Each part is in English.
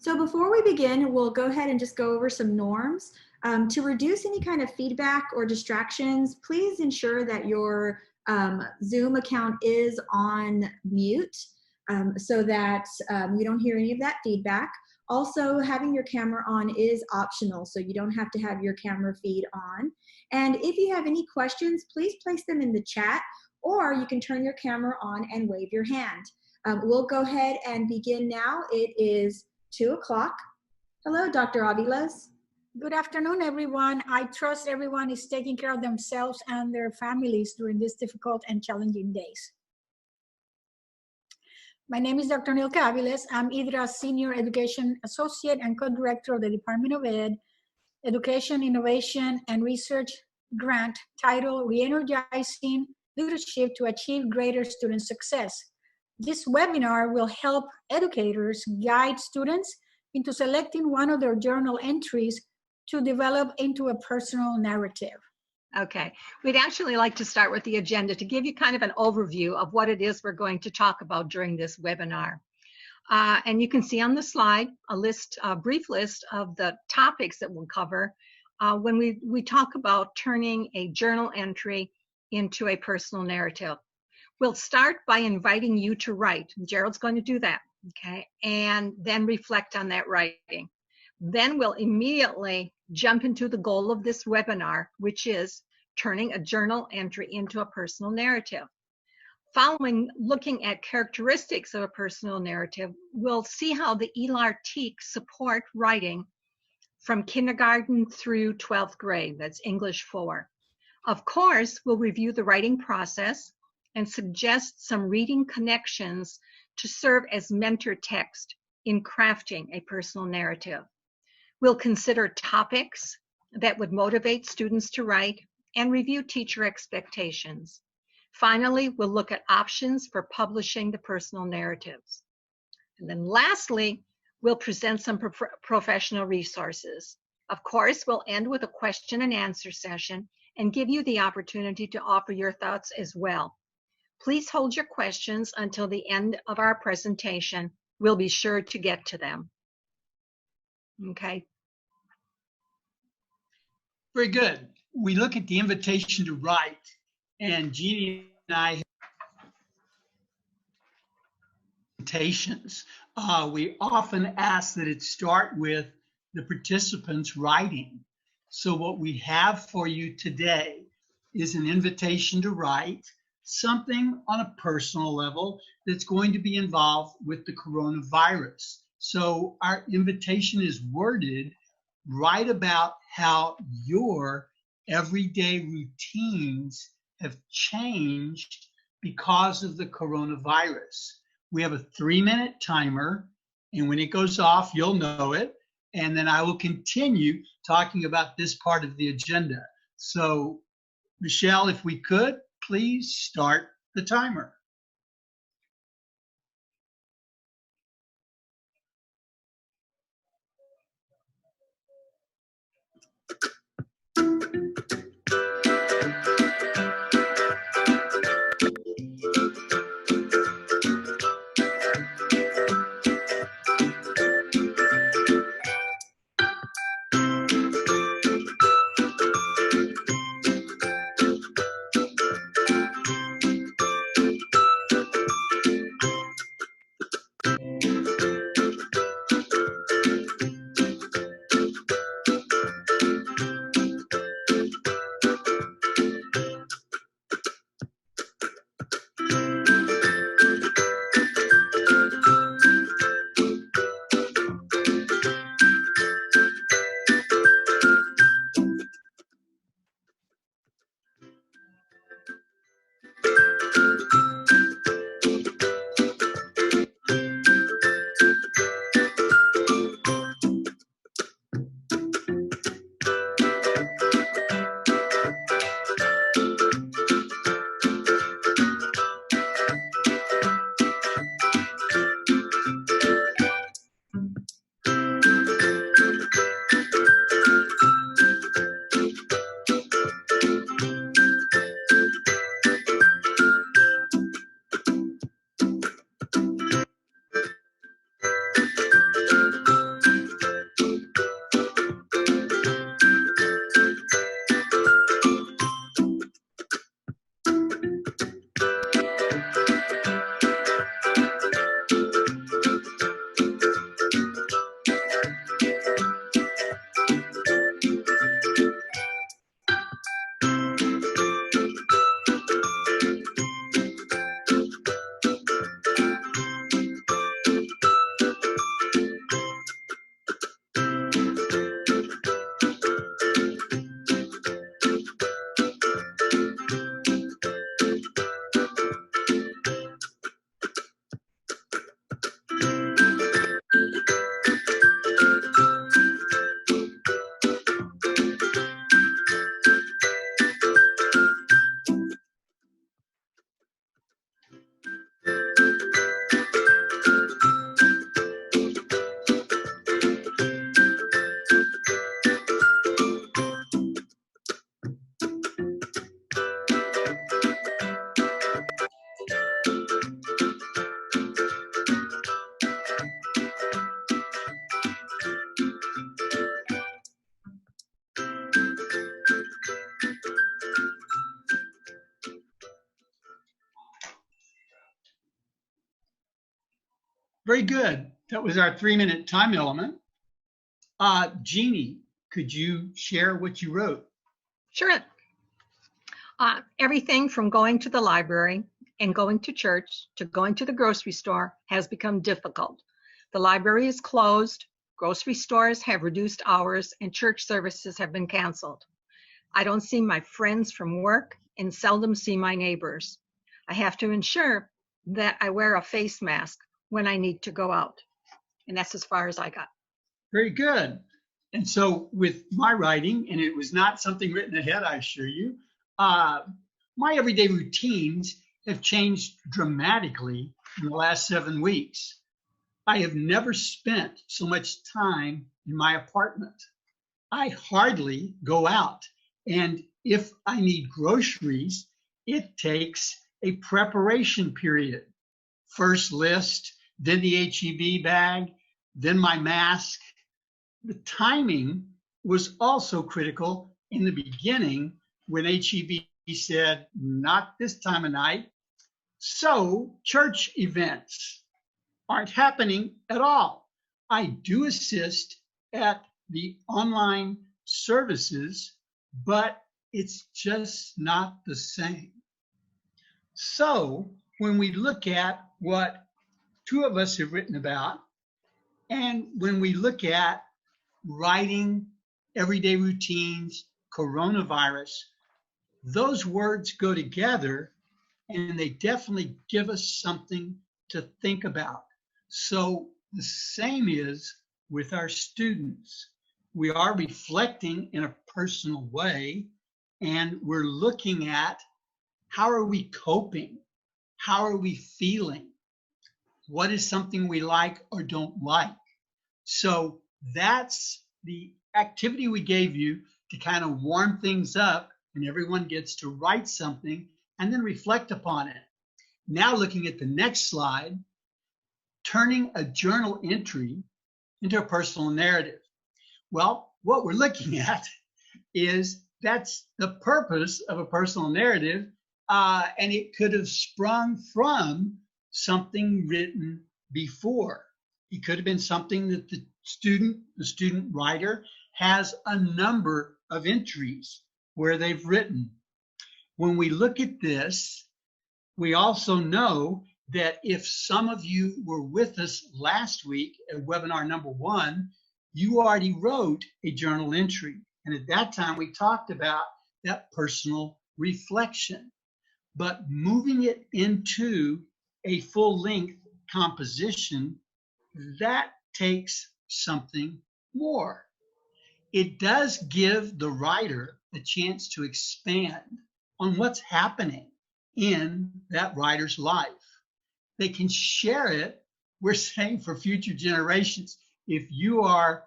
So before we begin, we'll go ahead and just go over some norms. To reduce any kind of feedback or distractions, please ensure that your Zoom account is on mute so that you don't hear any of that feedback. Also, having your camera on is optional, so you don't have to have your camera feed on. And if you have any questions, please place them in the chat, or you can turn your camera on and wave your hand. We'll go ahead and begin now. It is 2 o'clock. Hello, Dr. Aviles. Good afternoon, everyone. I trust everyone is taking care of themselves and their families during these difficult and challenging days. My name is Dr. Nilka Aviles. I'm IDRA's Senior Education Associate and Co-Director of the Department of Ed, Education, Innovation, and Research grant titled Re-Energizing Leadership to Achieve Greater Student Success. This webinar will help educators guide students into selecting one of their journal entries to develop into a personal narrative. Okay, we'd actually like to start with the agenda to give you kind of an overview of what it is we're going to talk about during this webinar. And you can see on the slide a brief list of the topics that we'll cover when we talk about turning a journal entry into a personal narrative. We'll start by inviting you to write. Gerald's going to do that, okay? And then reflect on that writing. Then we'll immediately jump into the goal of this webinar, which is turning a journal entry into a personal narrative. Following looking at characteristics of a personal narrative, we'll see how the ELAR TEKS support writing from kindergarten through 12th grade, that's English 4. Of course, we'll review the writing process and suggest some reading connections to serve as mentor text in crafting a personal narrative. We'll consider topics that would motivate students to write and review teacher expectations. Finally, we'll look at options for publishing the personal narratives. And then lastly, we'll present some professional resources. Of course, we'll end with a question and answer session and give you the opportunity to offer your thoughts as well. Please hold your questions until the end of our presentation. We'll be sure to get to them. Okay. Very good. We look at the invitation to write, and Jeannie and I have presentations. We often ask that it start with the participants writing. So what we have for you today is an invitation to write something on a personal level that's going to be involved with the coronavirus. So our invitation is worded right about how your everyday routines have changed because of the coronavirus. We have a 3-minute timer, and when it goes off, you'll know it. And then I will continue talking about this part of the agenda. So, Michelle, if we could, please start the timer. Very good. That was our 3-minute time element. Jeannie, could you share what you wrote? Sure. Everything from going to the library and going to church to going to the grocery store has become difficult. The library is closed, grocery stores have reduced hours, and church services have been canceled. I don't see my friends from work and seldom see my neighbors. I have to ensure that I wear a face mask when I need to go out. And that's as far as I got. Very good. And so with my writing, and it was not something written ahead, I assure you, my everyday routines have changed dramatically in the last 7 weeks. I have never spent so much time in my apartment. I hardly go out. And if I need groceries, it takes a preparation period. First list, then the HEB bag, then my mask. The timing was also critical in the beginning when HEB said, not this time of night. So church events aren't happening at all. I do assist at the online services, but it's just not the same. So when we look at what 2 of us have written about, and when we look at writing, everyday routines, coronavirus, those words go together and they definitely give us something to think about. So the same is with our students. We are reflecting in a personal way, and we're looking at how are we coping? How are we feeling? What is something we like or don't like? So that's the activity we gave you to kind of warm things up, and everyone gets to write something and then reflect upon it. Now looking at the next slide, turning a journal entry into a personal narrative. Well, what we're looking at is that's the purpose of a personal narrative, and it could have sprung from something written before. It could have been something that the student writer has a number of entries where they've written. When we look at this, we also know that if some of you were with us last week at webinar number 1, you already wrote a journal entry. And at that time, we talked about that personal reflection. But moving it into a full-length composition, that takes something more. It does give the writer a chance to expand on what's happening in that writer's life. They can share it, we're saying, for future generations. If you are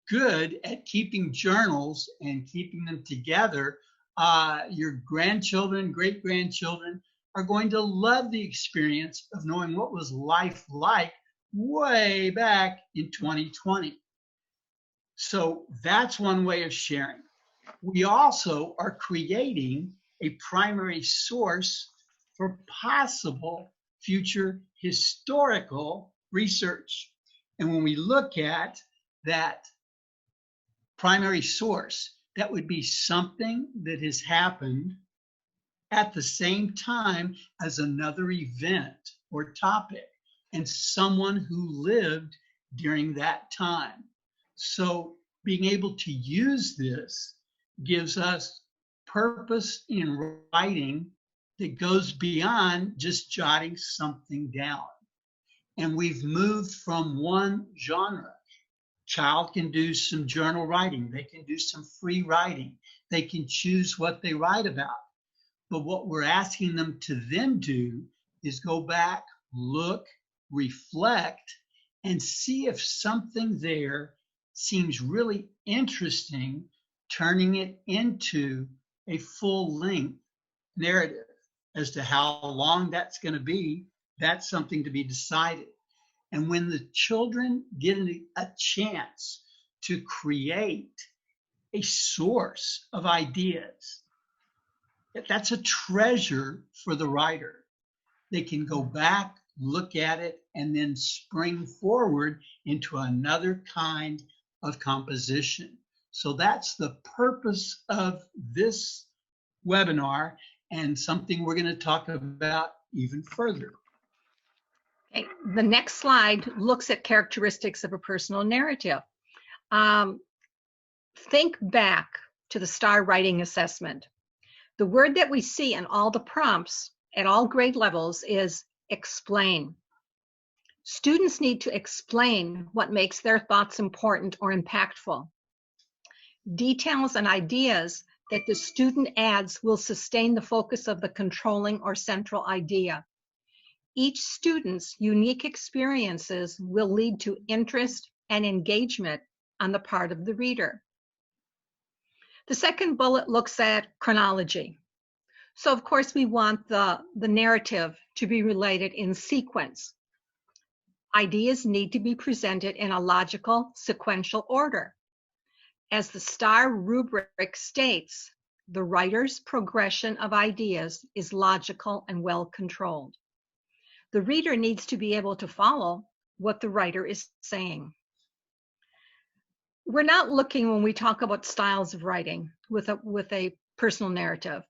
good at keeping journals and keeping them together, your grandchildren, great-grandchildren are going to love the experience of knowing what was life like way back in 2020. So that's one way of sharing. We also are creating a primary source for possible future historical research. And when we look at that primary source, that would be something that has happened at the same time as another event or topic, and someone who lived during that time. So being able to use this gives us purpose in writing that goes beyond just jotting something down. And we've moved from one genre. Child can do some journal writing. They can do some free writing. They can choose what they write about. But what we're asking them to then do is go back, look, reflect, and see if something there seems really interesting, turning it into a full-length narrative. As to how long that's going to be, that's something to be decided. And when the children get a chance to create a source of ideas, that's a treasure for the writer. They can go back, look at it, and then spring forward into another kind of composition. So that's the purpose of this webinar, and something we're going to talk about even further. Okay. The next slide looks at characteristics of a personal narrative. Think back to the STAR writing assessment. The word that we see in all the prompts at all grade levels is explain. Students need to explain what makes their thoughts important or impactful. Details and ideas that the student adds will sustain the focus of the controlling or central idea. Each student's unique experiences will lead to interest and engagement on the part of the reader. The second bullet looks at chronology. So of course we want the narrative to be related in sequence. Ideas need to be presented in a logical, sequential order. As the STAR rubric states, the writer's progression of ideas is logical and well controlled. The reader needs to be able to follow what the writer is saying. We're not looking, when we talk about styles of writing with a personal narrative,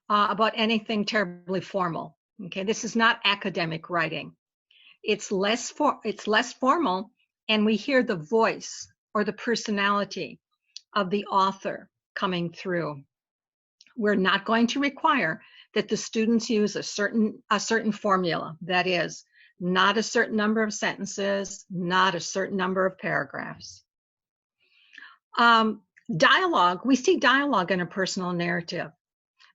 about anything terribly formal. Okay, this is not academic writing. It's less formal, and we hear the voice or the personality of the author coming through. We're not going to require that the students use a certain formula. That is, not a certain number of sentences, not a certain number of paragraphs. Dialogue, we see dialogue in a personal narrative,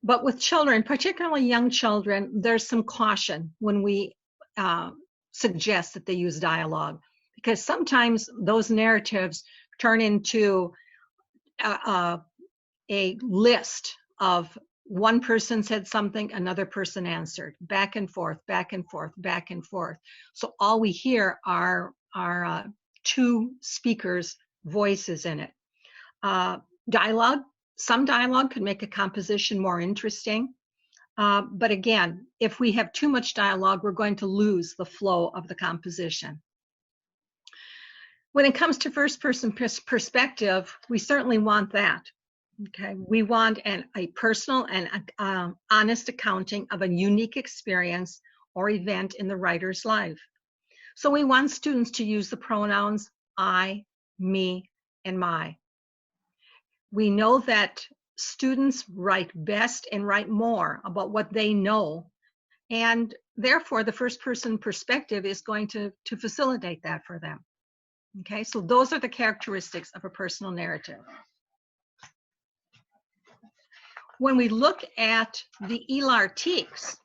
but with children, particularly young children, there's some caution when we suggest that they use dialogue, because sometimes those narratives turn into a list of one person said something, another person answered, back and forth, back and forth, back and forth. So all we hear are two speakers' voices in it. Dialogue, some dialogue could make a composition more interesting. But again, if we have too much dialogue, we're going to lose the flow of the composition. When it comes to first-person perspective, we certainly want that. Okay, we want a personal and honest accounting of a unique experience or event in the writer's life. So we want students to use the pronouns I, me, and my. We know that students write best and write more about what they know, and therefore the first-person perspective is going to facilitate that for them. Okay, so those are the characteristics of a personal narrative. When we look at the ELAR TEKS,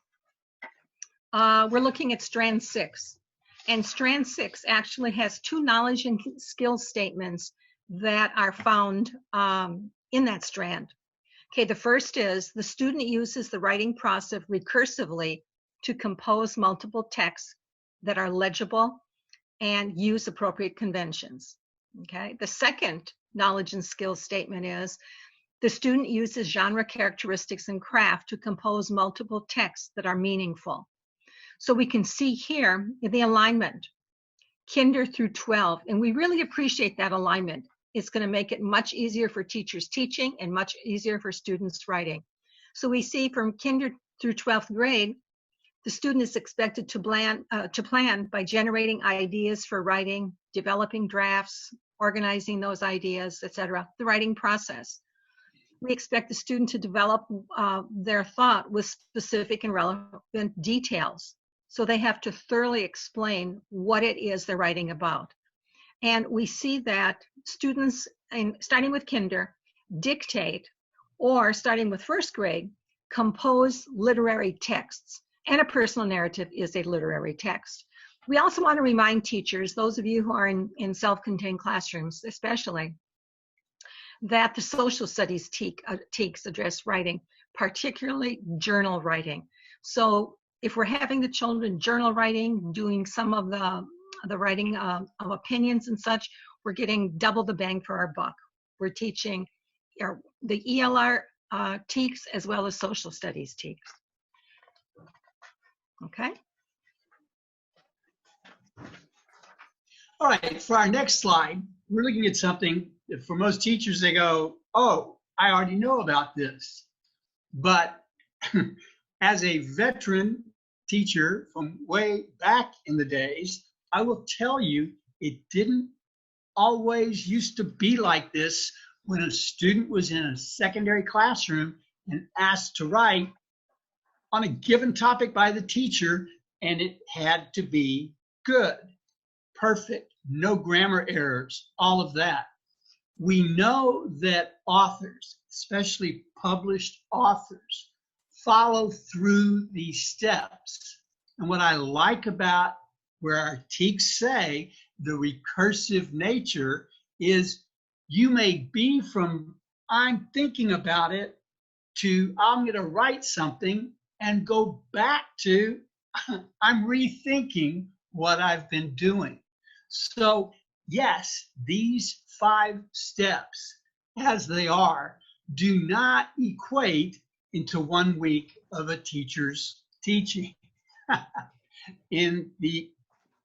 we're looking at strand 6. And strand 6 actually has 2 knowledge and skill statements that are found in that strand. Okay, the first is the student uses the writing process recursively to compose multiple texts that are legible and use appropriate conventions. Okay, the second knowledge and skill statement is the student uses genre characteristics and craft to compose multiple texts that are meaningful. So we can see here the alignment, kinder through 12, and we really appreciate that alignment. It's going to make it much easier for teachers teaching and much easier for students writing. So we see from kinder through 12th grade, the student is expected to plan by generating ideas for writing, developing drafts, organizing those ideas, etc., the writing process. We expect the student to develop their thought with specific and relevant details. So they have to thoroughly explain what it is they're writing about. And we see that students, starting with kinder, dictate, or starting with first grade, compose literary texts. And a personal narrative is a literary text. We also want to remind teachers, those of you who are in self-contained classrooms especially, that the social studies TEKS address writing, particularly journal writing. So if we're having the children journal writing, doing some of the writing of opinions and such, we're getting double the bang for our buck. We're teaching the ELAR TEKS as well as social studies TEKS. Okay. All right, for our next slide, we're looking at something that for most teachers, they go, oh, I already know about this. But as a veteran teacher from way back in the days, I will tell you it didn't always used to be like this when a student was in a secondary classroom and asked to write on a given topic by the teacher, and it had to be good, perfect, no grammar errors, all of that. We know that authors, especially published authors, follow through these steps. And what I like about where our TEKs say the recursive nature is you may be from I'm thinking about it to I'm going to write something and go back to I'm rethinking what I've been doing. So yes, these 5 steps as they are do not equate into 1 week of a teacher's teaching. In the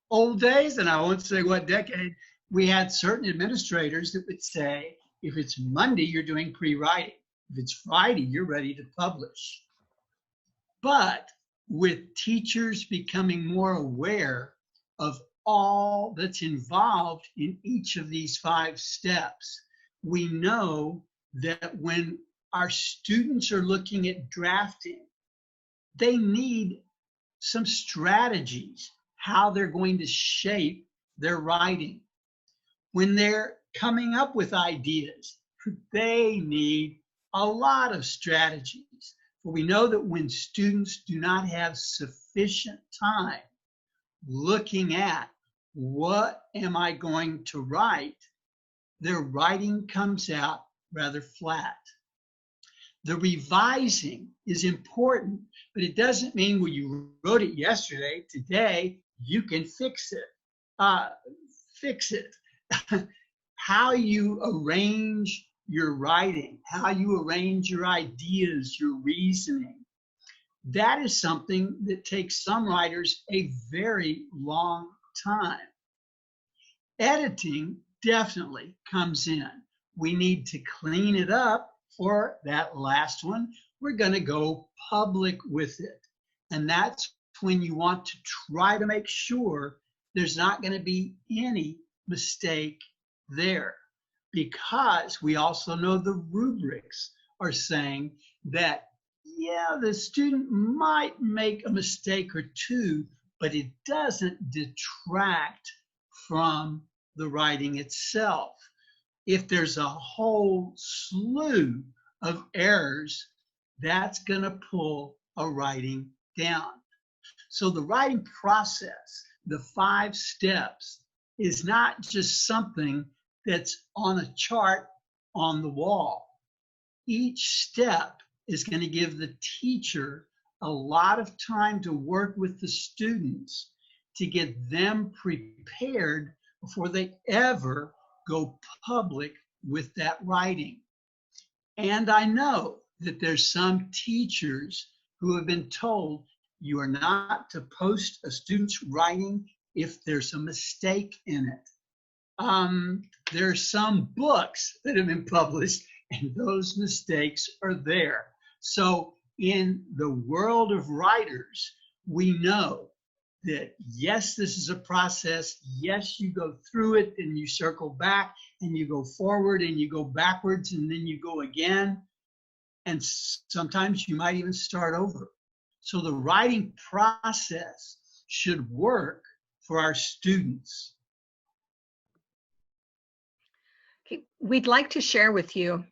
old days, and I won't say what decade, we had certain administrators that would say, if it's Monday, you're doing pre-writing. If it's Friday, you're ready to publish. But with teachers becoming more aware of all that's involved in each of these 5 steps, we know that when our students are looking at drafting, they need some strategies, how they're going to shape their writing. When they're coming up with ideas, they need a lot of strategies. For we know that when students do not have sufficient time looking at what am I going to write, their writing comes out rather flat. The revising is important, but it doesn't mean when you wrote it yesterday, today, you can fix it. Fix it. How you arrange your writing, how you arrange your ideas, your reasoning, that is something that takes some writers a very long time. Editing definitely comes in. We need to clean it up for that last one. We're going to go public with it. And that's when you want to try to make sure there's not going to be any mistake there. Because we also know the rubrics are saying that, yeah, the student might make a mistake or two, but it doesn't detract from the writing itself. If there's a whole slew of errors, that's going to pull a writing down. So the writing process, the 5 steps, is not just something that's on a chart on the wall. Each step is going to give the teacher a lot of time to work with the students to get them prepared before they ever go public with that writing. And I know that there's some teachers who have been told you are not to post a student's writing if there's a mistake in it. There are some books that have been published and those mistakes are there. So in the world of writers, we know that yes, this is a process. Yes, you go through it and you circle back and you go forward and you go backwards and then you go again. And sometimes you might even start over. So the writing process should work for our students. Okay. We'd like to share with you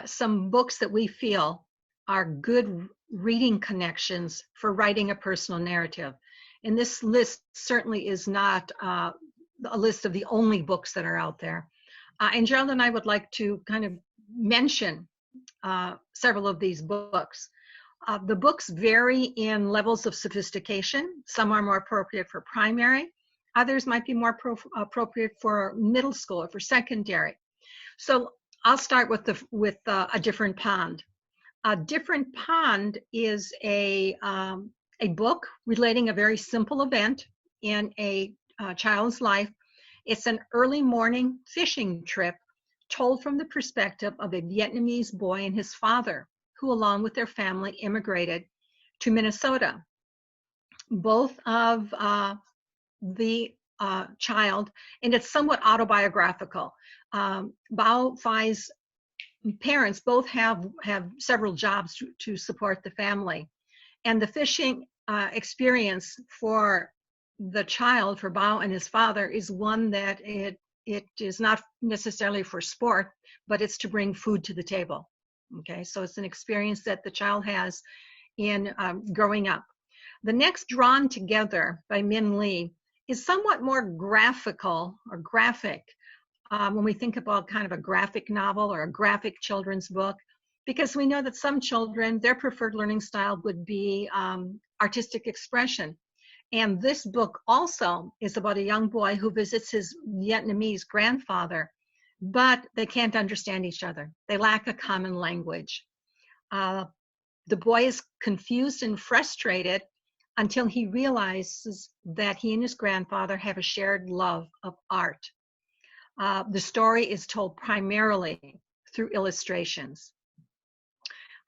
some books that we feel are good reading connections for writing a personal narrative. And this list certainly is not a list of the only books that are out there. And Gerald and I would like to kind of mention several of these books. The books vary in levels of sophistication. Some are more appropriate for primary. Others might be more appropriate for middle school or for secondary. So I'll start with A Different Pond. A Different Pond is a book relating a very simple event in a child's life, It's an early morning fishing trip told from the perspective of a Vietnamese boy and his father, who along with their family immigrated to Minnesota. Both of the child, and it's somewhat autobiographical. Bao Phai's parents both have several jobs to support the family. And the fishing experience for the child, for Bao and his father, is one that it is not necessarily for sport, but it's to bring food to the table. Okay, so it's an experience that the child has in growing up. The next, Drawn Together by Min Lee, is somewhat more graphical or graphic when we think about kind of a graphic novel or a graphic children's book, because we know that some children, their preferred learning style would be artistic expression. And this book also is about a young boy who visits his Vietnamese grandfather, but they can't understand each other. They lack a common language. The boy is confused and frustrated until he realizes that he and his grandfather have a shared love of art. The story is told primarily through illustrations.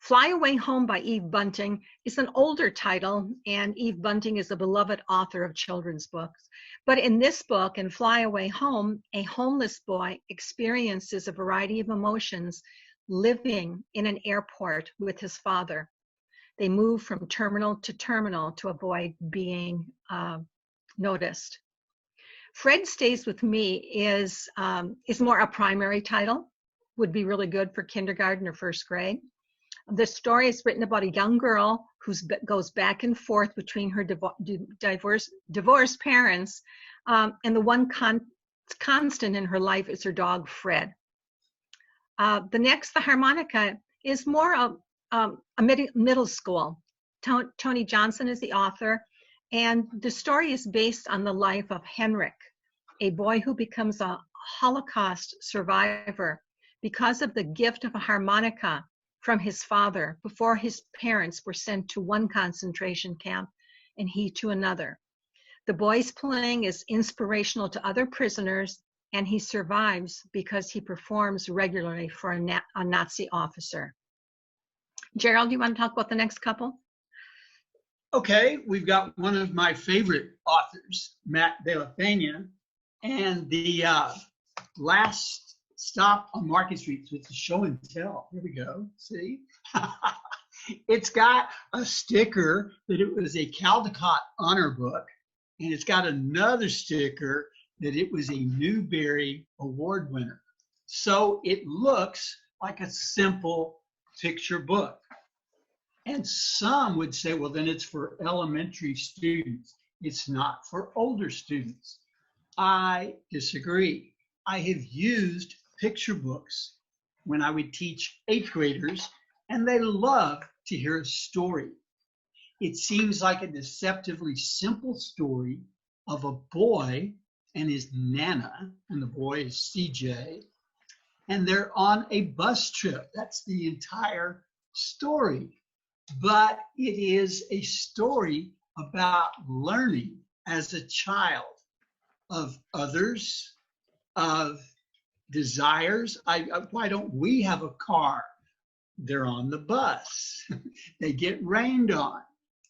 Fly Away Home by Eve Bunting is an older title, and Eve Bunting is a beloved author of children's books. But in this book, in Fly Away Home, a homeless boy experiences a variety of emotions living in an airport with his father. They move from terminal to avoid being noticed. Fred Stays With Me is more a primary title, would be really good for kindergarten or first grade. The story is written about a young girl who goes back and forth between her divorced parents, and the one constant in her life is her dog, Fred. The next, The Harmonica, is more of a middle school. Tony Johnson is the author, and the story is based on the life of Henrik, a boy who becomes a Holocaust survivor because of the gift of a harmonica from his father before his parents were sent to one concentration camp and he to another. The boy's playing is inspirational to other prisoners, and he survives because he performs regularly for a Nazi officer. Gerald, you want to talk about the next couple? Okay, we've got one of my favorite authors, Matt De La Peña, and the last stop on Market Street. So it's a show and tell. Here we go. See? It's got a sticker that it was a Caldecott honor book, and it's got another sticker that it was a Newbery Award winner. So it looks like a simple picture book. And some would say, well, then it's for elementary students. It's not for older students. I disagree. I have used picture books when I would teach 8th graders, and they love to hear a story. It seems like a deceptively simple story of a boy and his Nana, and the boy is CJ, and they're on a bus trip. That's the entire story. But it is a story about learning as a child of others, of desires. Why don't we have a car? They're on the bus. They get rained on.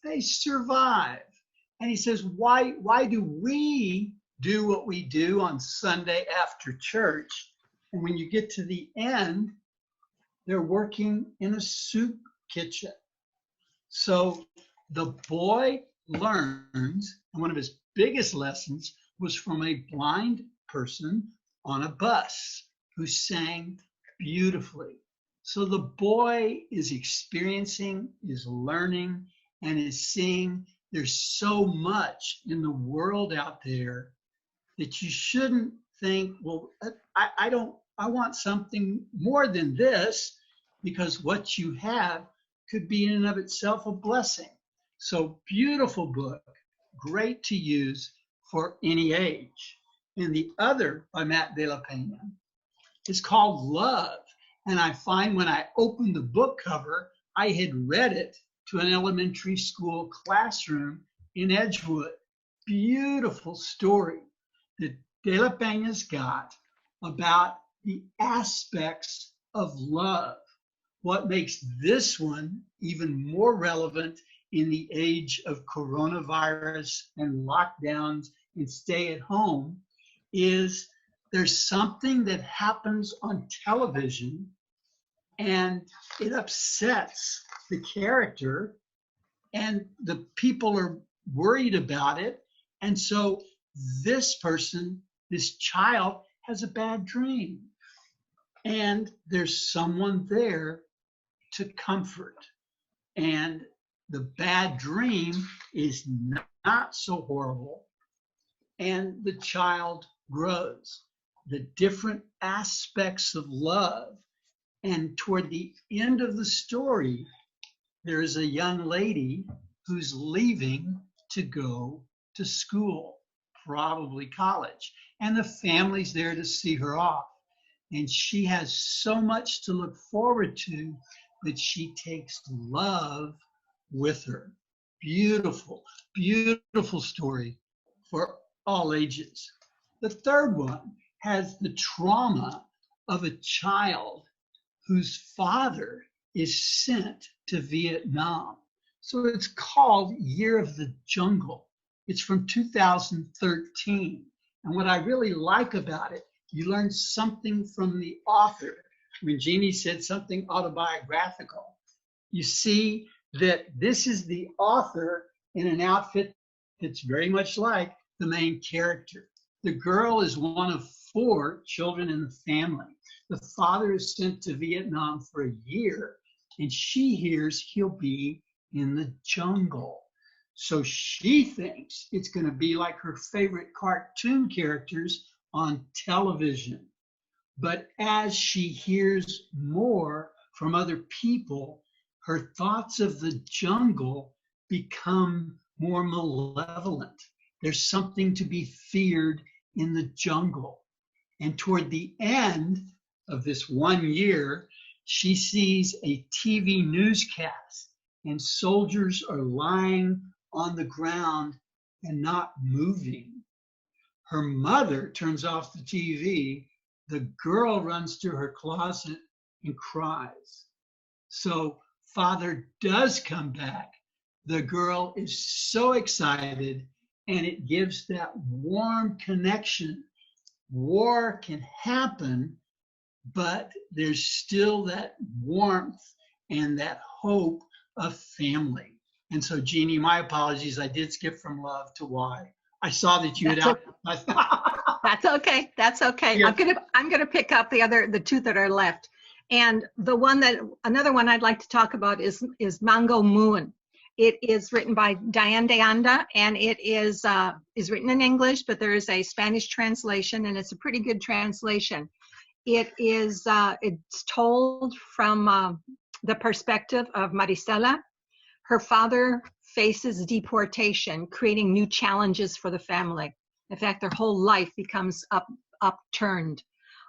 They survive. And he says, why do we do what we do on Sunday after church? And when you get to the end, they're working in a soup kitchen. So the boy learns, and one of his biggest lessons was from a blind person on a bus who sang beautifully. So the boy is experiencing, is learning, and is seeing there's so much in the world out there that you shouldn't think, well, I want something more than this, because what you have could be in and of itself a blessing. So beautiful book, great to use for any age. And the other by Matt De La Peña is called Love. And I find when I opened the book cover, I had read it to an elementary school classroom in Edgewood. Beautiful story that De La Peña's got about the aspects of love. What makes this one even more relevant in the age of coronavirus and lockdowns and stay at home is there's something that happens on television and it upsets the character and the people are worried about it. And so this person, this child, has a bad dream. And there's someone there to comfort. And the bad dream is not so horrible. And the child grows. The different aspects of love. And toward the end of the story, there's a young lady who's leaving to go to school, probably college. And the family's there to see her off. And she has so much to look forward to that she takes love with her. Beautiful, beautiful story for all ages. The third one has the trauma of a child whose father is sent to Vietnam. So it's called Year of the Jungle. It's from 2013. And what I really like about it, you learn something from the author. When Jeannie said something autobiographical, you see that this is the author in an outfit that's very much like the main character. The girl is one of 4 children in the family. The father is sent to Vietnam for a year, and she hears he'll be in the jungle. So she thinks it's going to be like her favorite cartoon characters on television. But as she hears more from other people, her thoughts of the jungle become more malevolent. There's something to be feared in the jungle. And toward the end of this 1 year, she sees a TV newscast, and soldiers are lying on the ground and not moving. Her mother turns off the TV. The girl runs to her closet and cries. So father does come back. The girl is so excited, and it gives that warm connection. War can happen, but there's still that warmth and that hope of family. And so, Jeannie, my apologies. I did skip from love to why. I saw that you had out. That's okay. That's okay. Yeah. I'm gonna pick up the 2 that are left. And another one I'd like to talk about is Mango Moon. It is written by Diane de Anda, and it is written in English, but there is a Spanish translation, and it's a pretty good translation. It's told from the perspective of Marisela. Her father faces deportation, creating new challenges for the family. In fact, their whole life becomes upturned.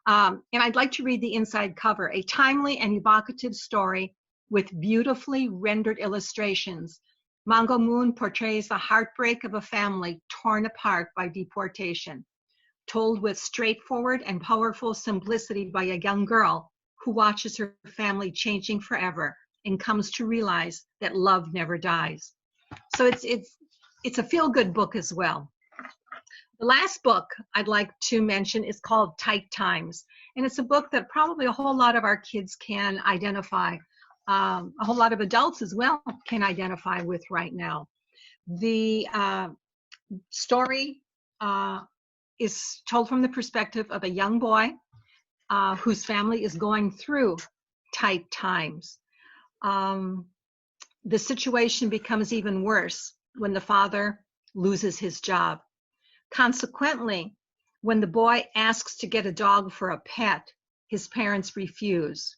And I'd like to read the inside cover, a timely and evocative story with beautifully rendered illustrations. Mango Moon portrays the heartbreak of a family torn apart by deportation, told with straightforward and powerful simplicity by a young girl who watches her family changing forever and comes to realize that love never dies. So it's a feel-good book as well. The last book I'd like to mention is called Tight Times, and it's a book that probably a whole lot of our kids can identify. A whole lot of adults as well can identify with right now. The story is told from the perspective of a young boy whose family is going through tight times. The situation becomes even worse when the father loses his job. Consequently, when the boy asks to get a dog for a pet, his parents refuse.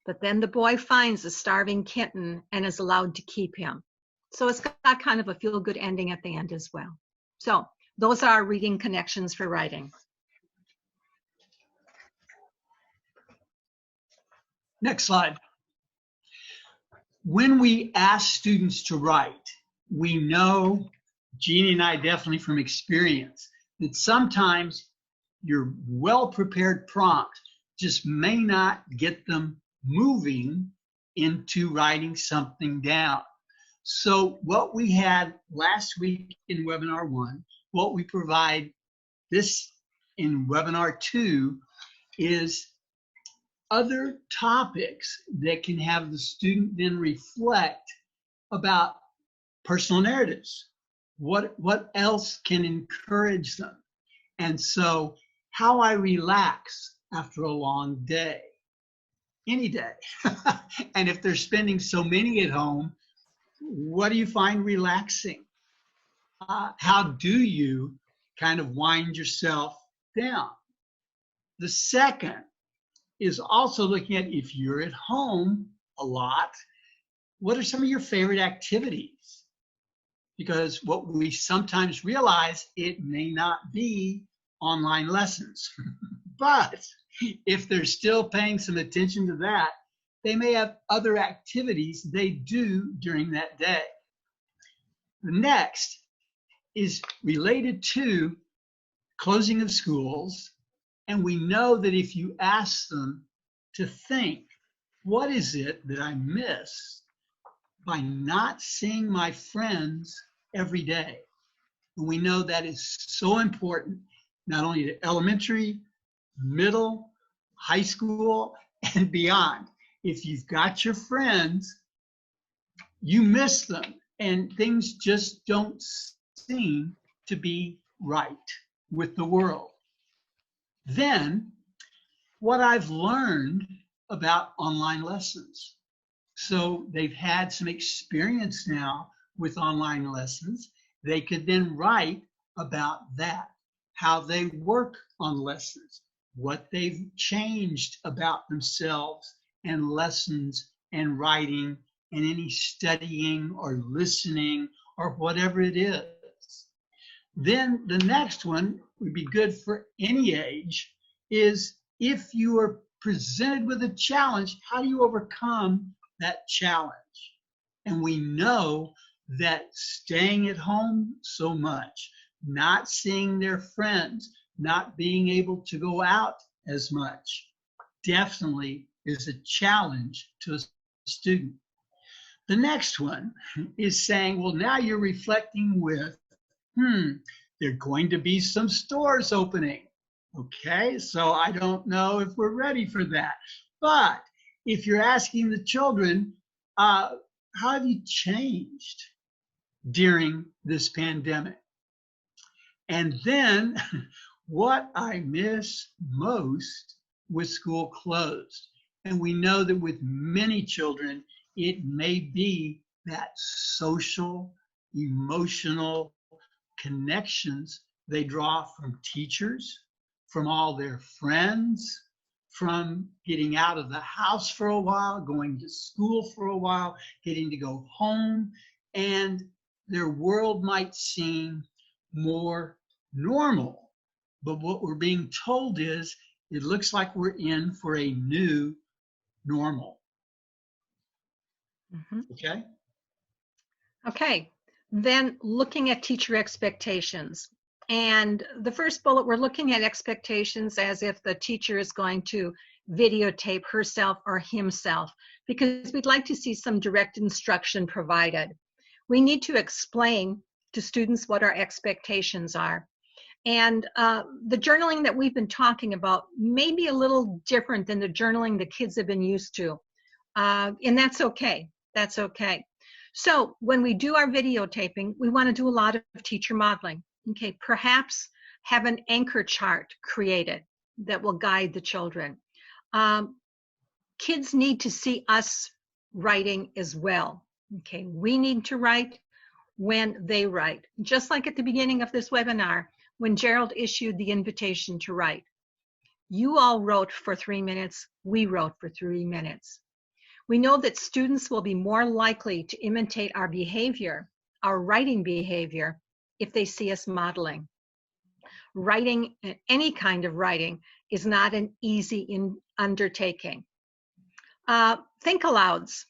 But then the boy finds a starving kitten and is allowed to keep him. So it's got kind of a feel-good ending at the end as well. So those are reading connections for writing. Next slide. When we ask students to write, we know, Jeannie and I definitely from experience, that sometimes your well-prepared prompt just may not get them moving into writing something down. So what we had last week in webinar 1, what we provide this in webinar 2 is other topics that can have the student then reflect about personal narratives. What else can encourage them? And so how I relax after a long day, any day. And if they're spending so many at home, what do you find relaxing? How do you kind of wind yourself down? The second is also looking at, if you're at home a lot, what are some of your favorite activities? Because what we sometimes realize, it may not be online lessons, but if they're still paying some attention to that, they may have other activities they do during that day. The next is related to closing of schools. And we know that if you ask them to think, what is it that I miss by not seeing my friends every day? And we know that is so important, not only to elementary, middle, high school, and beyond. If you've got your friends, you miss them, and things just don't seem to be right with the world. Then, what I've learned about online lessons. So they've had some experience now with online lessons. They could then write about that, how they work on lessons, what they've changed about themselves and lessons and writing and any studying or listening or whatever it is. Then the next one would be good for any age is, if you are presented with a challenge, how do you overcome that challenge? And we know that staying at home so much, not seeing their friends, not being able to go out as much, definitely is a challenge to a student. The next one is saying, well, now you're reflecting with, there are going to be some stores opening. Okay, so I don't know if we're ready for that. But if you're asking the children, how have you changed during this pandemic? And then what I miss most with school closed. And we know that with many children, it may be that social, emotional connections they draw from teachers, from all their friends, from getting out of the house for a while, going to school for a while, getting to go home, and their world might seem more normal. But what we're being told is, it looks like we're in for a new normal. Okay? Okay, then looking at teacher expectations. And the first bullet, we're looking at expectations as if the teacher is going to videotape herself or himself, because we'd like to see some direct instruction provided. We need to explain to students what our expectations are. And the journaling that we've been talking about may be a little different than the journaling the kids have been used to. And that's okay. That's okay. So when we do our videotaping, we want to do a lot of teacher modeling. Okay, perhaps have an anchor chart created that will guide the children. Kids need to see us writing as well. Okay, we need to write when they write. Just like at the beginning of this webinar, when Gerald issued the invitation to write. You all wrote for 3 minutes, we wrote for 3 minutes. We know that students will be more likely to imitate our behavior, our writing behavior, if they see us modeling. Writing, any kind of writing, is not an easy undertaking. Think alouds.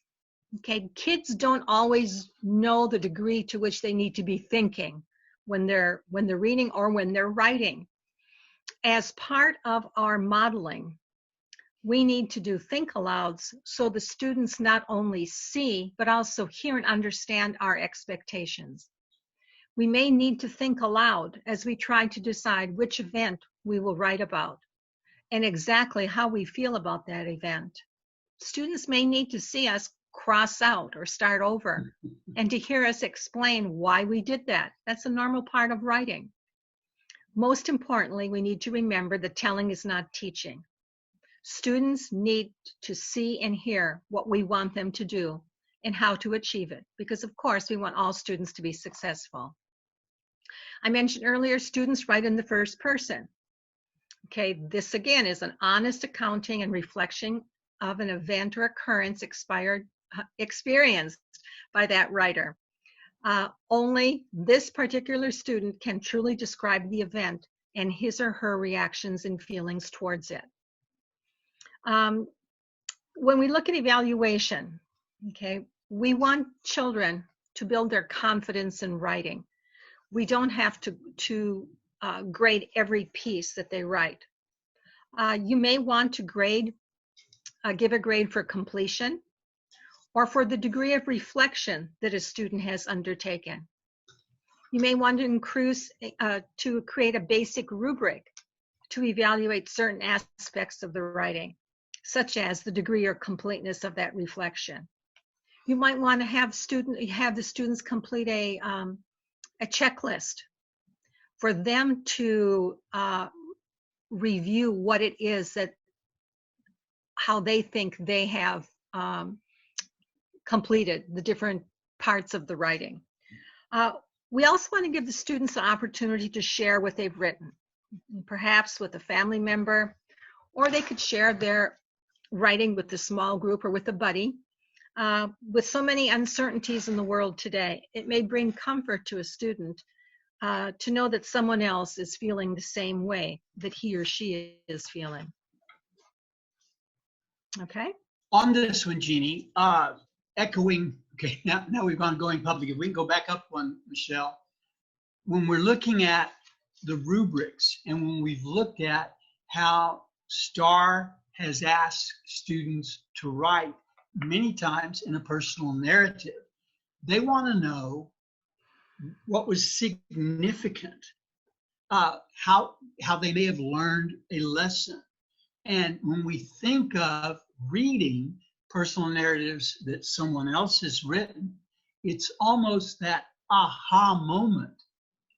Okay, kids don't always know the degree to which they need to be thinking. when they're reading or when they're writing. As part of our modeling, we need to do think alouds so the students not only see, but also hear and understand our expectations. We may need to think aloud as we try to decide which event we will write about and exactly how we feel about that event. Students may need to see us cross out or start over and to hear us explain why we did that. That's a normal part of writing. Most importantly, we need to remember that telling is not teaching. Students need to see and hear what we want them to do and how to achieve it, because of course we want all students to be successful. I mentioned earlier, students write in the first person. Okay, this again is an honest accounting and reflection of an event or occurrence experienced by that writer. Only this particular student can truly describe the event and his or her reactions and feelings towards it. When we look at evaluation, okay, we want children to build their confidence in writing. We don't have to grade every piece that they write. You may want to give a grade for completion or for the degree of reflection that a student has undertaken. You may want to create a basic rubric to evaluate certain aspects of the writing, such as the degree or completeness of that reflection. You might want to have the students complete a checklist for them to review what it is how they think they have completed the different parts of the writing. We also want to give the students an opportunity to share what they've written, perhaps with a family member, or they could share their writing with a small group or with a buddy. With so many uncertainties in the world today, it may bring comfort to a student to know that someone else is feeling the same way that he or she is feeling. Okay. On this one, Jeannie, echoing, okay, now we've gone going public. If we can go back up one, Michelle. When we're looking at the rubrics and when we've looked at how STAR has asked students to write many times in a personal narrative, they want to know what was significant, how they may have learned a lesson. And when we think of reading personal narratives that someone else has written, it's almost that aha moment.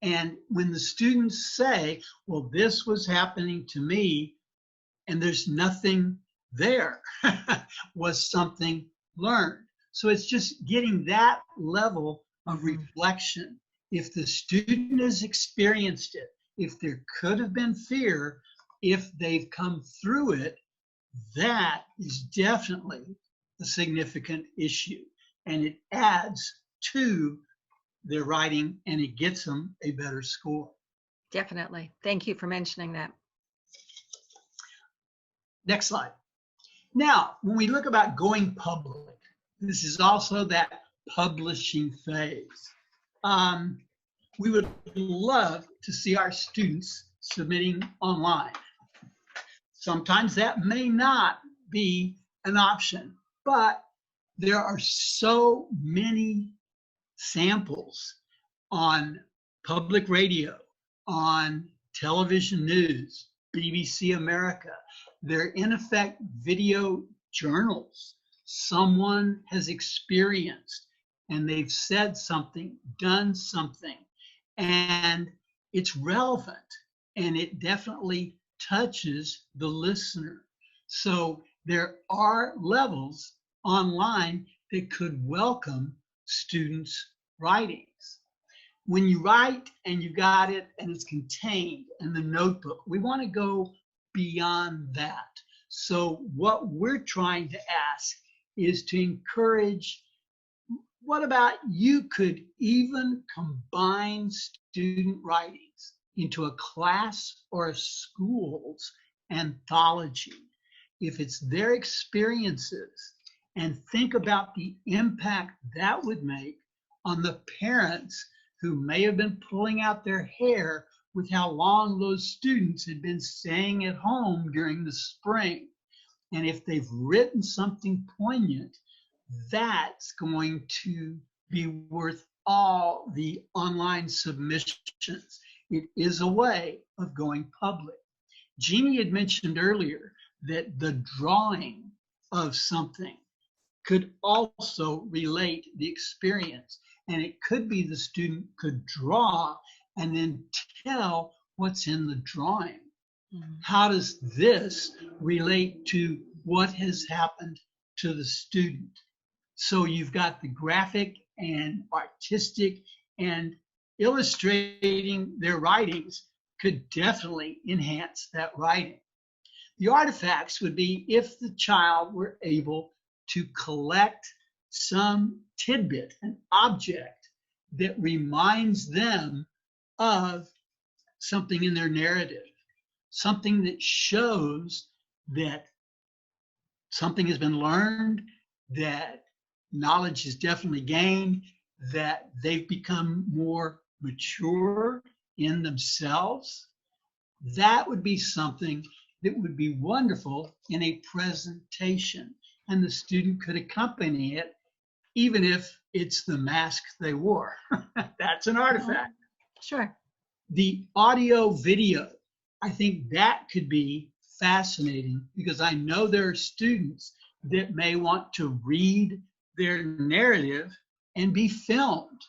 And when the students say, well, this was happening to me, and there's nothing there, was something learned. So it's just getting that level of reflection. If the student has experienced it, if there could have been fear, if they've come through it, that is definitely a significant issue. And it adds to their writing and it gets them a better score. Definitely. Thank you for mentioning that. Next slide. Now, when we look about going public, this is also that publishing phase. We would love to see our students submitting online. Sometimes that may not be an option, but there are so many samples on public radio, on television news, BBC America. They're in effect video journals. Someone has experienced and they've said something, done something, and it's relevant and it definitely touches the listener. So there are levels online that could welcome students' writings. When you write and you got it and it's contained in the notebook, we want to go beyond that. So what we're trying to ask is to encourage, what about you could even combine student writings into a class or a school's anthology, if it's their experiences, and think about the impact that would make on the parents who may have been pulling out their hair with how long those students had been staying at home during the spring. And if they've written something poignant, that's going to be worth all the online submissions. It is a way of going public. Jeannie had mentioned earlier that the drawing of something could also relate the experience. And it could be the student could draw and then tell what's in the drawing. Mm-hmm. How does this relate to what has happened to the student? So you've got the graphic and artistic, and illustrating their writings could definitely enhance that writing. The artifacts would be if the child were able to collect some tidbit, an object that reminds them of something in their narrative, something that shows that something has been learned, that knowledge is definitely gained, that they've become more mature in themselves. That would be something that would be wonderful in a presentation, and the student could accompany it, even if it's the mask they wore. That's an artifact. Sure. The audio video, I think that could be fascinating, because I know there are students that may want to read their narrative and be filmed.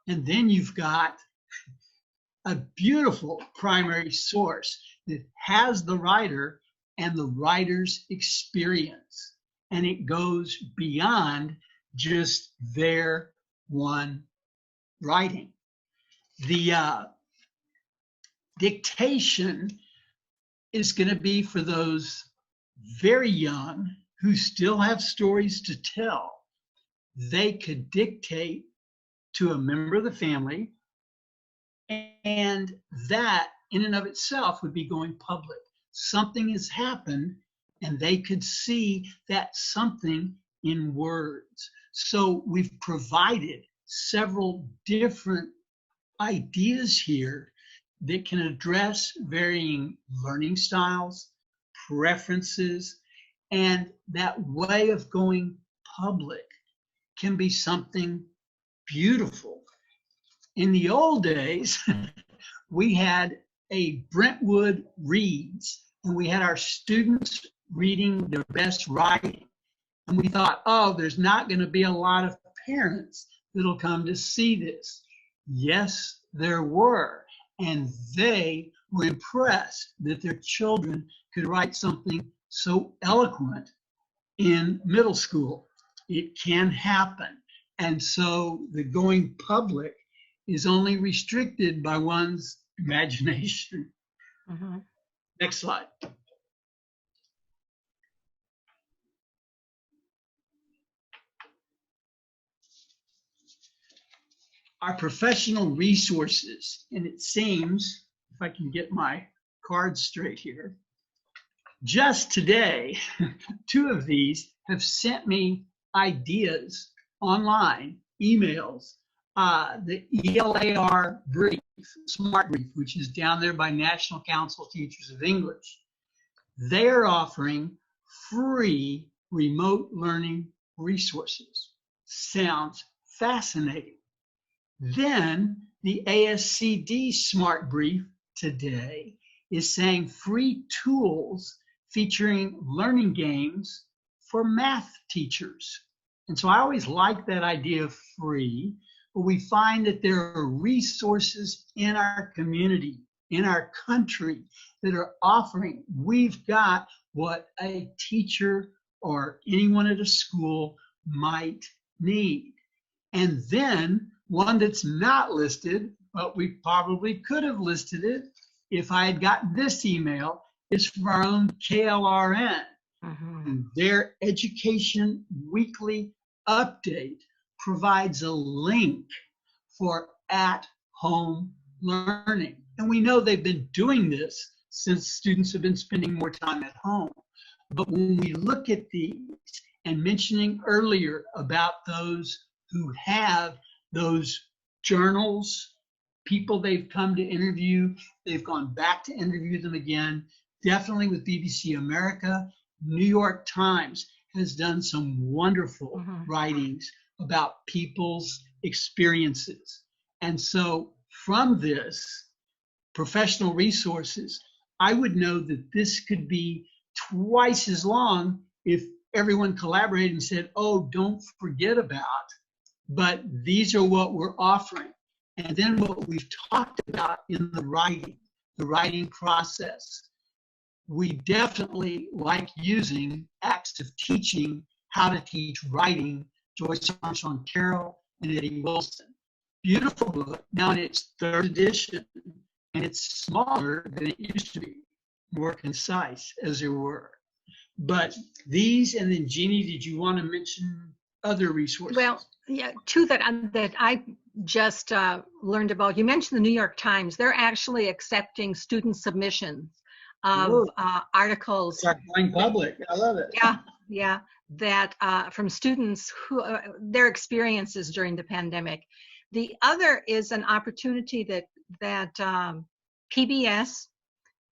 And then you've got a beautiful primary source that has the writer and the writer's experience. And it goes beyond just their one writing. The dictation is going to be for those very young who still have stories to tell. They could dictate to a member of the family, and that in and of itself would be going public. Something has happened, and they could see that something in words. So we've provided several different ideas here that can address varying learning styles, preferences, and that way of going public can be something beautiful. In the old days, we had a Brentwood Reads, and we had our students reading their best writing. And we thought, oh, there's not going to be a lot of parents that'll come to see this. Yes, there were. And they were impressed that their children could write something so eloquent in middle school. It can happen. And so the going public is only restricted by one's imagination. Mm-hmm. Next slide. Our professional resources, and it seems, if I can get my cards straight here, just today, 2 of these have sent me ideas online, emails, the ELAR brief, Smart Brief, which is down there by National Council of Teachers of English. They're offering free remote learning resources. Sounds fascinating. Then the ASCD Smart Brief today is saying free tools featuring learning games for math teachers. And so I always like that idea of free, but we find that there are resources in our community, in our country, that are offering. We've got what a teacher or anyone at a school might need. And then one that's not listed, but we probably could have listed it if I had gotten this email, is from our own KLRN. Mm-hmm. And their Education Weekly Update provides a link for at-home learning. And we know they've been doing this since students have been spending more time at home. But when we look at these, and mentioning earlier about those who have those journals people they've come to interview. They've gone back to interview them again. Definitely with BBC America. New York Times has done some wonderful writings about people's experiences. And so from this, professional resources, I would know that this could be twice as long if everyone collaborated and said, oh, don't forget about, but these are what we're offering. And then what we've talked about in the writing process. We definitely like using Acts of Teaching, How to Teach Writing, Joyce Armstrong Carroll and Eddie Wilson. Beautiful book, now in its third edition, and it's smaller than it used to be, more concise, as it were. But these, and then Jeannie, did you want to mention other resources? Well, yeah, two that I just learned about. You mentioned the New York Times. They're actually accepting student submissions of articles. It's going public. I love it. Yeah, that from students who their experiences during the pandemic. The other is an opportunity that PBS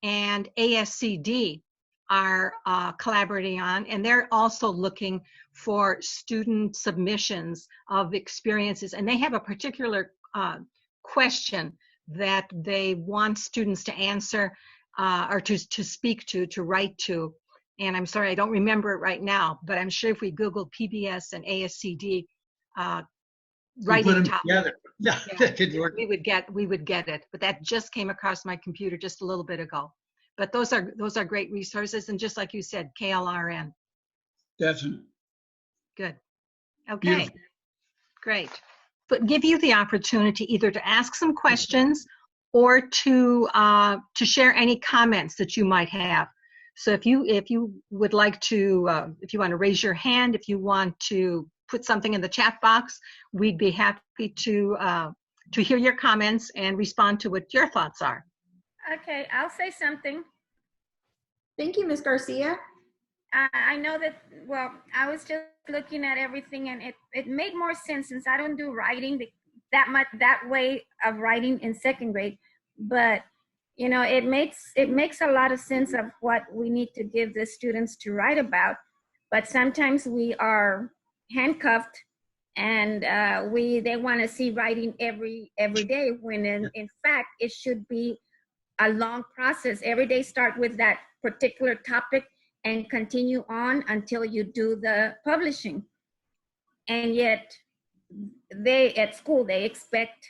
and ASCD are collaborating on, and they're also looking for student submissions of experiences, and they have a particular question that they want students to answer or to speak to write to. And I'm sorry, I don't remember it right now, but I'm sure if we Google PBS and ASCD writing topic, we would get it. But that just came across my computer just a little bit ago. But those are great resources, and just like you said, KLRN. Definitely. Good. Okay. Beautiful. Great. But give you the opportunity either to ask some questions or to share any comments that you might have. So if you would like to, if you want to raise your hand, if you want to put something in the chat box, we'd be happy to hear your comments and respond to what your thoughts are. Okay, I'll say something. Thank you, Ms. Garcia. I know that, well, I was just looking at everything, and it made more sense since I don't do writing that way of writing in second grade, but you know, it makes a lot of sense of what we need to give the students to write about. But sometimes we are handcuffed, and they want to see writing every day, when in fact it should be a long process. Every day start with that particular topic and continue on until you do the publishing. And yet at school they expect,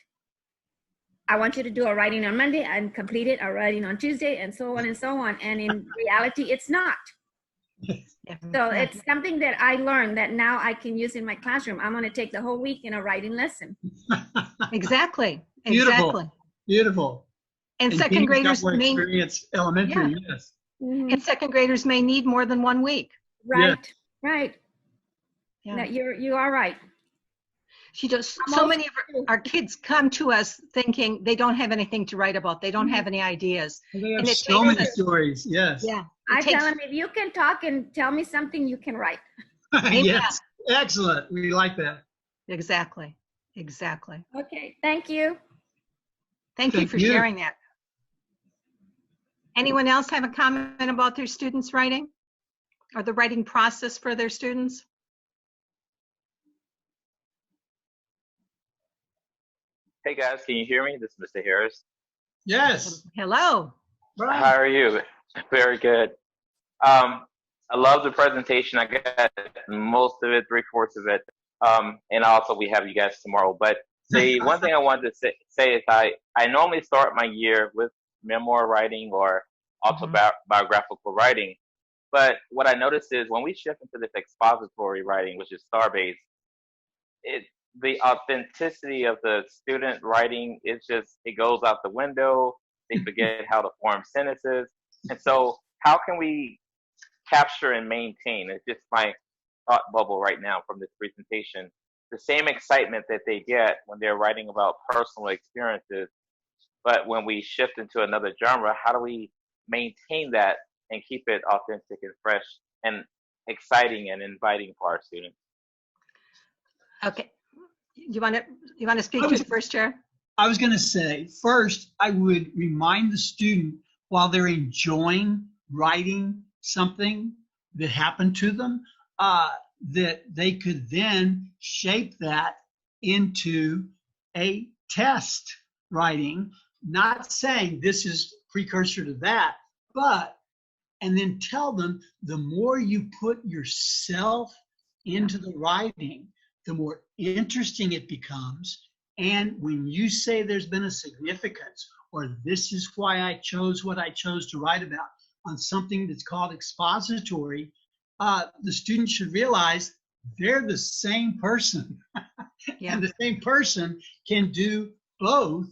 I want you to do a writing on Monday and complete it, a writing on Tuesday, and so on and so on. And in reality, it's not. So it's something that I learned that now I can use in my classroom. I'm going to take the whole week in a writing lesson. Exactly. Beautiful. And second graders may experience elementary, yes. Mm-hmm. And second graders may need more than 1 week. Right, Yes. right. Yeah. No, you are right. She does. So many of our kids come to us thinking they don't have anything to write about. They don't have any ideas. They have And it so takes many us- stories, yes. Yeah. I tell them, if you can talk and tell me something, you can write. Yes, excellent. We like that. Exactly. Okay, thank you. Thank you Thank for you. sharing that. Anyone else have a comment about their students' writing or the writing process for their students? Hey guys, can you hear me? This is Mr. Harris. Yes. Hello. How are you? Very good. I love the presentation. I got most of it, 3/4 of it. And also we have you guys tomorrow. But the one thing I wanted to say is I normally start my year with memoir writing or autobiographical writing. But what I noticed is when we shift into this expository writing, which is star-based, the authenticity of the student writing, it goes out the window. They forget how to form sentences. And so how can we capture and maintain, it's just my thought bubble right now from this presentation, the same excitement that they get when they're writing about personal experiences, but when we shift into another genre, how do we maintain that and keep it authentic and fresh and exciting and inviting for our students? Okay. You want to speak to the first chair? I was going to say, first, I would remind the student while they're enjoying writing something that happened to them, that they could then shape that into a test writing, not saying this is precursor to that, but, and then tell them the more you put yourself into the writing, the more interesting it becomes. And when you say there's been a significance, or this is why I chose what I chose to write about on something that's called expository, the student should realize they're the same person. Yeah. And the same person can do both.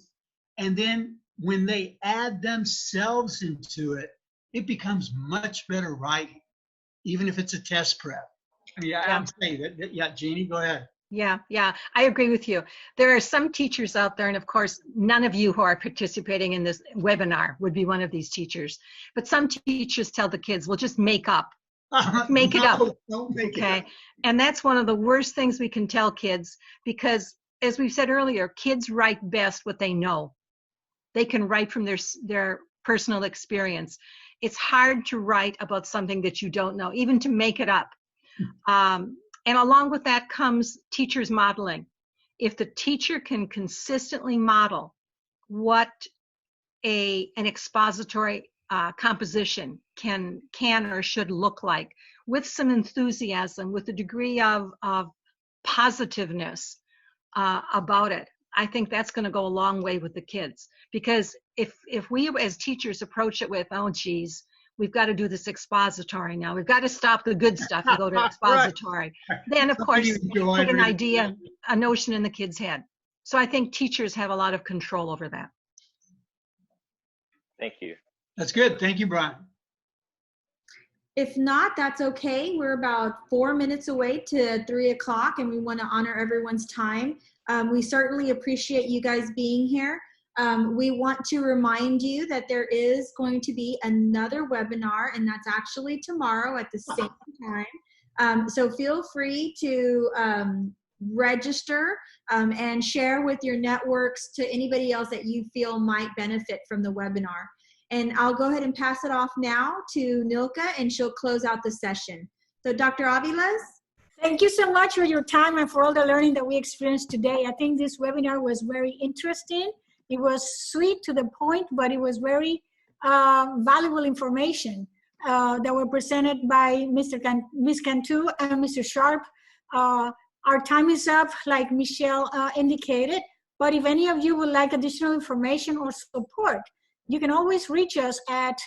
And then when they add themselves into it, it becomes much better writing, even if it's a test prep. I'm saying that. Yeah, Jeannie, go ahead. Yeah, I agree with you. There are some teachers out there, and of course, none of you who are participating in this webinar would be one of these teachers, but some teachers tell the kids, well, just make up. Make it up. Don't make Okay. it up. And that's one of the worst things we can tell kids, because as we've said earlier, kids write best what they know. They can write from their personal experience. It's hard to write about something that you don't know, even to make it up. And along with that comes teachers modeling. If the teacher can consistently model what an expository composition can or should look like, with some enthusiasm, with a degree of positiveness about it, I think that's going to go a long way with the kids. Because if we as teachers approach it with, oh geez, we've got to do this expository now, we've got to stop the good stuff and go to expository, right. Then of course put an idea, a notion in the kid's head. So I think teachers have a lot of control over that. Thank you. That's good. Thank you, Brian. If not, that's okay. We're about 4 minutes away to 3 o'clock, and we want to honor everyone's time. We certainly appreciate you guys being here. We want to remind you that there is going to be another webinar, and that's actually tomorrow at the same time. So feel free to register and share with your networks to anybody else that you feel might benefit from the webinar. And I'll go ahead and pass it off now to Nilka, and she'll close out the session. So Dr. Aviles? Thank you so much for your time and for all the learning that we experienced today. I think this webinar was very interesting. It was sweet to the point, but it was very valuable information that were presented by Ms. Cantu and Mr. Sharp. Our time is up, like Michelle indicated, but if any of you would like additional information or support, you can always reach us at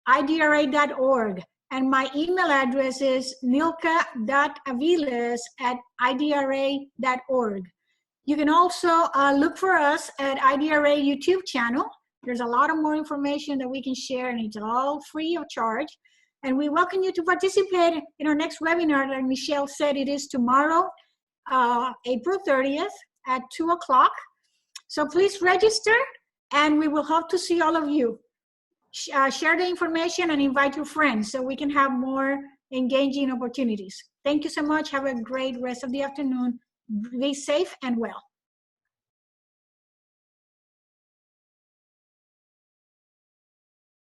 idra.org. And my email address is nilka.aviles@idra.org. You can also look for us at IDRA YouTube channel. There's a lot of more information that we can share, and it's all free of charge. And we welcome you to participate in our next webinar. Like Michelle said, it is tomorrow, April 30th at 2 o'clock. So please register, and we will hope to see all of you. Share the information and invite your friends so we can have more engaging opportunities. Thank you so much. Have a great rest of the afternoon. Be safe and well.